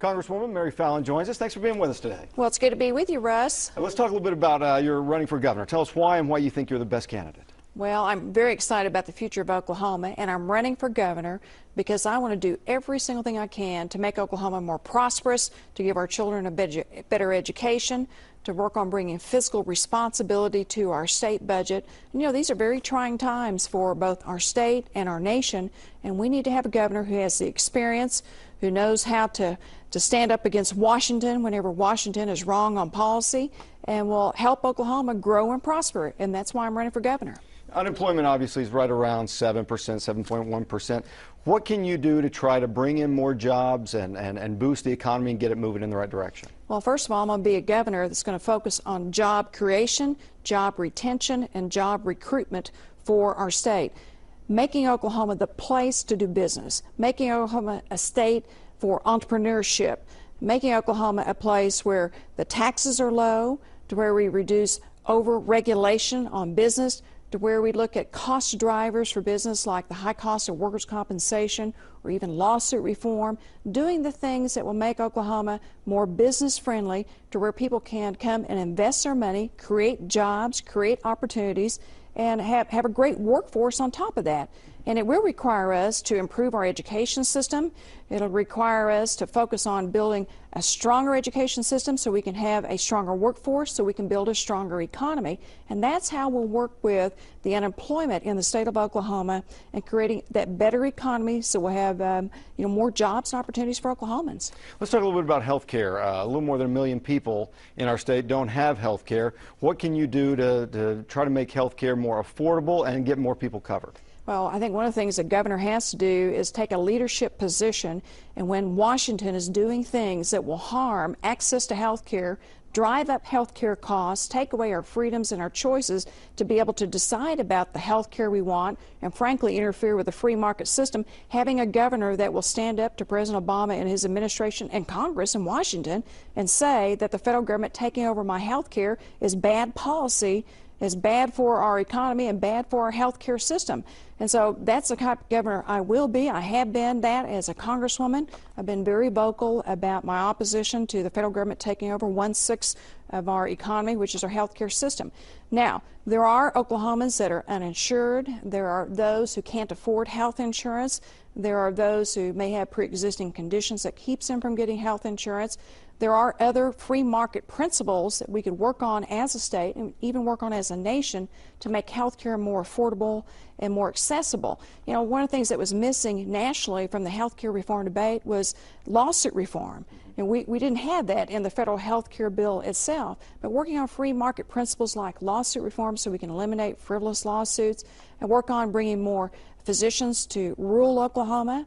Congresswoman Mary Fallin joins us. Thanks for being with us today. Well, it's good to be with you, Russ. Let's talk a little bit about your running for governor. Tell us why and why you think you're the best candidate. Well, I'm very excited about the future of Oklahoma, and I'm running for governor because I want to do every single thing I can to make Oklahoma more prosperous, to give our children a better education, to work on bringing fiscal responsibility to our state budget. And, you know, these are very trying times for both our state and our nation, and we need to have a governor who has the experience, who knows how to stand up against Washington whenever Washington is wrong on policy, and will help Oklahoma grow and prosper. And that's why I'm running for governor. Unemployment obviously is right around 7%, 7.1%. What can you do to try to bring in more jobs and boost the economy and get it moving in the right direction? Well, first of all, I'm going to be a governor that's going to focus on job creation, job retention, and job recruitment for our state. Making Oklahoma the place to do business, making Oklahoma a state for entrepreneurship, making Oklahoma a place where the taxes are low, to where we reduce over-regulation on business, to where we look at cost drivers for business like the high cost of workers' compensation or even lawsuit reform, doing the things that will make Oklahoma more business friendly, to where people can come and invest their money, create jobs, create opportunities, and have a great workforce on top of that. And it will require us to improve our education system. It'll require us to focus on building a stronger education system so we can have a stronger workforce, so we can build a stronger economy. And that's how we'll work with the unemployment in the state of Oklahoma and creating that better economy so we'll have more jobs and opportunities for Oklahomans. Let's talk a little bit about health care. A little more than 1 million people in our state don't have health care. What can you do to try to make health care more affordable and get more people covered? Well, I think one of the things the governor has to do is take a leadership position, and when Washington is doing things that will harm access to health care, drive up health care costs, take away our freedoms and our choices to be able to decide about the health care we want, and frankly interfere with the free market system, having a governor that will stand up to President Obama and his administration and Congress in Washington and say that the federal government taking over my health care is bad policy, is bad for our economy and bad for our health care system. And so that's the type of governor I will be. I have been that as a congresswoman. I've been very vocal about my opposition to the federal government taking over 1/6 of our economy, which is our health care system. Now, there are Oklahomans that are uninsured. There are those who can't afford health insurance. There are those who may have pre-existing conditions that keeps them from getting health insurance. There are other free market principles that we could work on as a state and even work on as a nation to make health care more affordable and more accessible. You know, one of the things that was missing nationally from the health care reform debate was lawsuit reform. And we didn't have that in the federal health care bill itself. But working on free market principles like lawsuit reform so we can eliminate frivolous lawsuits and work on bringing more physicians to rural Oklahoma,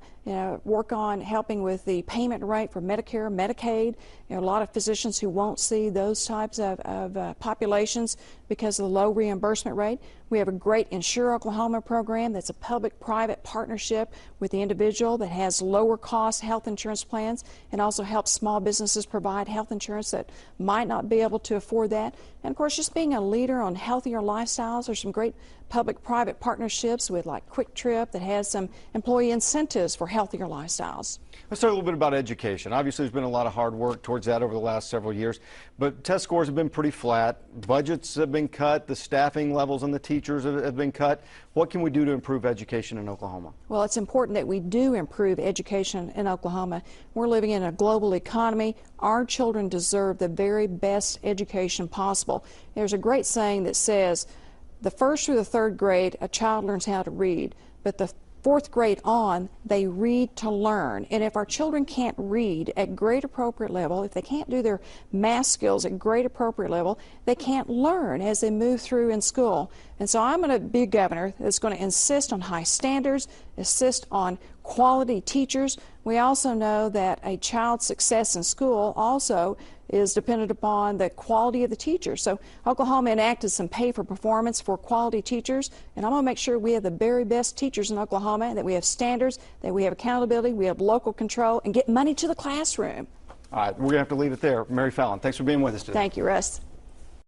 work on helping with the payment rate for Medicare, Medicaid. A lot of physicians who won't see those types of populations because of the low reimbursement rate. We have a great Insure Oklahoma program that's a public-private partnership with the individual that has lower-cost health insurance plans and also helps small businesses provide health insurance that might not be able to afford that. And, of course, just being a leader on healthier lifestyles. There's some great public-private partnerships with, like, Quick Trip that has some employee incentives for healthier lifestyles. Let's talk a little bit about education. Obviously, there's been a lot of hard work towards that over the last several years, but test scores have been pretty flat. Budgets have been cut. The staffing levels and the teachers have been cut. What can we do to improve education in Oklahoma? Well, it's important that we do improve education in Oklahoma. We're living in a global economy. Our children deserve the very best education possible. There's a great saying that says, the first through the third grade, a child learns how to read, but the fourth grade on, they read to learn. And if our children can't read at grade appropriate level, if they can't do their math skills at grade appropriate level, they can't learn as they move through in school. And so I'm going to be a governor that's going to insist on high standards, insist on quality teachers. We also know that a child's success in school also is dependent upon the quality of the teachers. So Oklahoma enacted some pay for performance for quality teachers, and I'm going to make sure we have the very best teachers in Oklahoma, that we have standards, that we have accountability, we have local control, and get money to the classroom. All right, we're going to have to leave it there. Mary Fallin, thanks for being with us today. Thank you, Russ.